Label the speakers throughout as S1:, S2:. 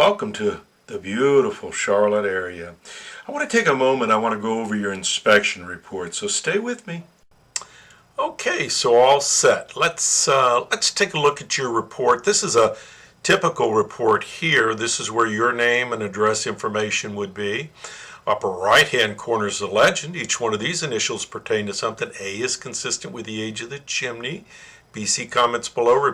S1: Welcome to the beautiful Charlotte area. I want to take a moment. I want to go over your inspection report, so stay with me. Okay, so all set. Let's take a look at your report. This is a typical report here. This is where your name and address information would be. Upper right-hand corner is the legend. Each one of these initials pertain to something. A is consistent with the age of the chimney. B, see comments below.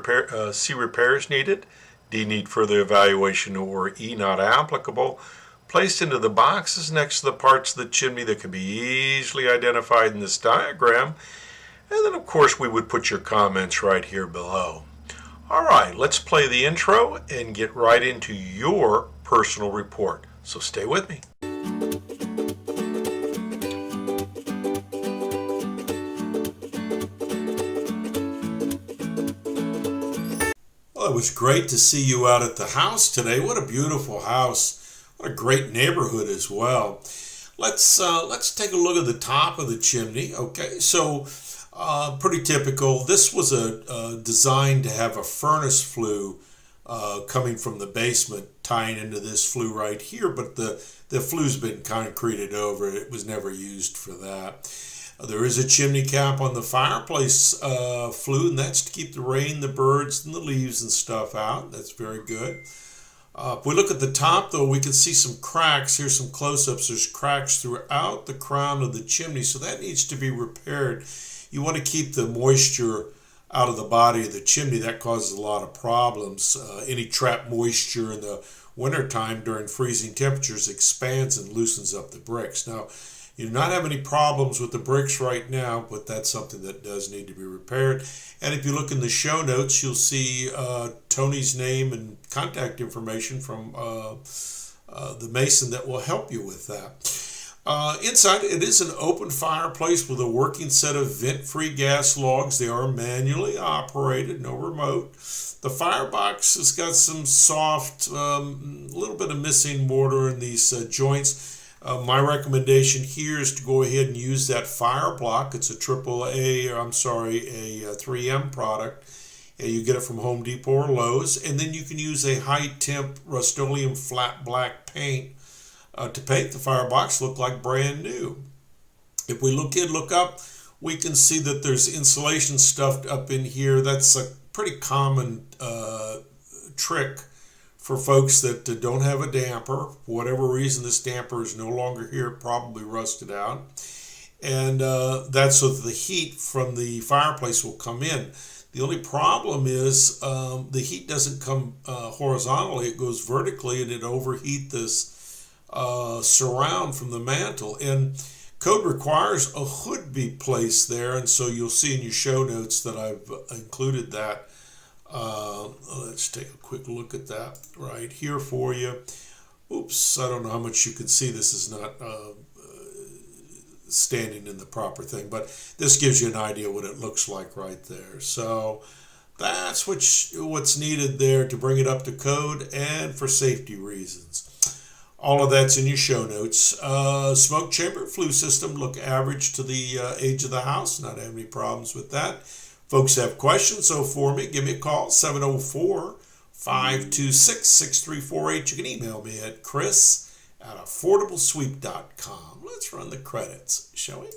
S1: C, repairs needed. D, need further evaluation, or E, not applicable. Placed into the boxes next to the parts of the chimney that can be easily identified in this diagram. And then, of course, we would put your comments right here below. All right, let's play the intro and get right into your personal report. So stay with me. Well, it was great to see you out at the house today. What a beautiful house. What a great neighborhood as well. Let's take a look at the top of the chimney. Okay, so pretty typical. This was designed to have a furnace flue coming from the basement tying into this flue right here, but the flue's been concreted over. It was never used for that. There is a chimney cap on the fireplace flue, and that's to keep the rain, the birds, and the leaves and stuff out. That's very good. If we look at the top, though, we can see some cracks. Here's some close-ups. There's cracks throughout the crown of the chimney, so that needs to be repaired. You want to keep the moisture out of the body of the chimney. That causes a lot of problems. Any trapped moisture in the wintertime during freezing temperatures expands and loosens up the bricks. Now, you do not have any problems with the bricks right now, but that's something that does need to be repaired. And if you look in the show notes, you'll see Tony's name and contact information from the mason that will help you with that. Inside, it is an open fireplace with a working set of vent-free gas logs. They are manually operated, no remote. The firebox has got some soft, little bit of missing mortar in these joints. My recommendation here is to go ahead and use that fire block. It's a a 3M product. And you get it from Home Depot or Lowe's. And then you can use a high-temp Rust-Oleum flat black paint to paint the firebox look like brand new. If we look up, we can see that there's insulation stuffed up in here. That's a pretty common trick for folks that don't have a damper. For whatever reason, this damper is no longer here, probably rusted out. And that's so that the heat from the fireplace will come in. The only problem is the heat doesn't come horizontally, it goes vertically, and it overheat this surround from the mantle. And code requires a hood be placed there, and so you'll see in your show notes that I've included that. Let's take a quick look at that right here for you. Oops, I don't know how much you can see. This is not standing in the proper thing, but this gives you an idea what it looks like right there. So that's what's needed there to bring it up to code and for safety reasons. All of that's in your show notes. Smoke chamber flue system, look average to the age of the house. Not have any problems with that. Folks have questions, so for me, give me a call, 704-526-6348. You can email me at chris@affordablesweep.com. Let's run the credits, shall we?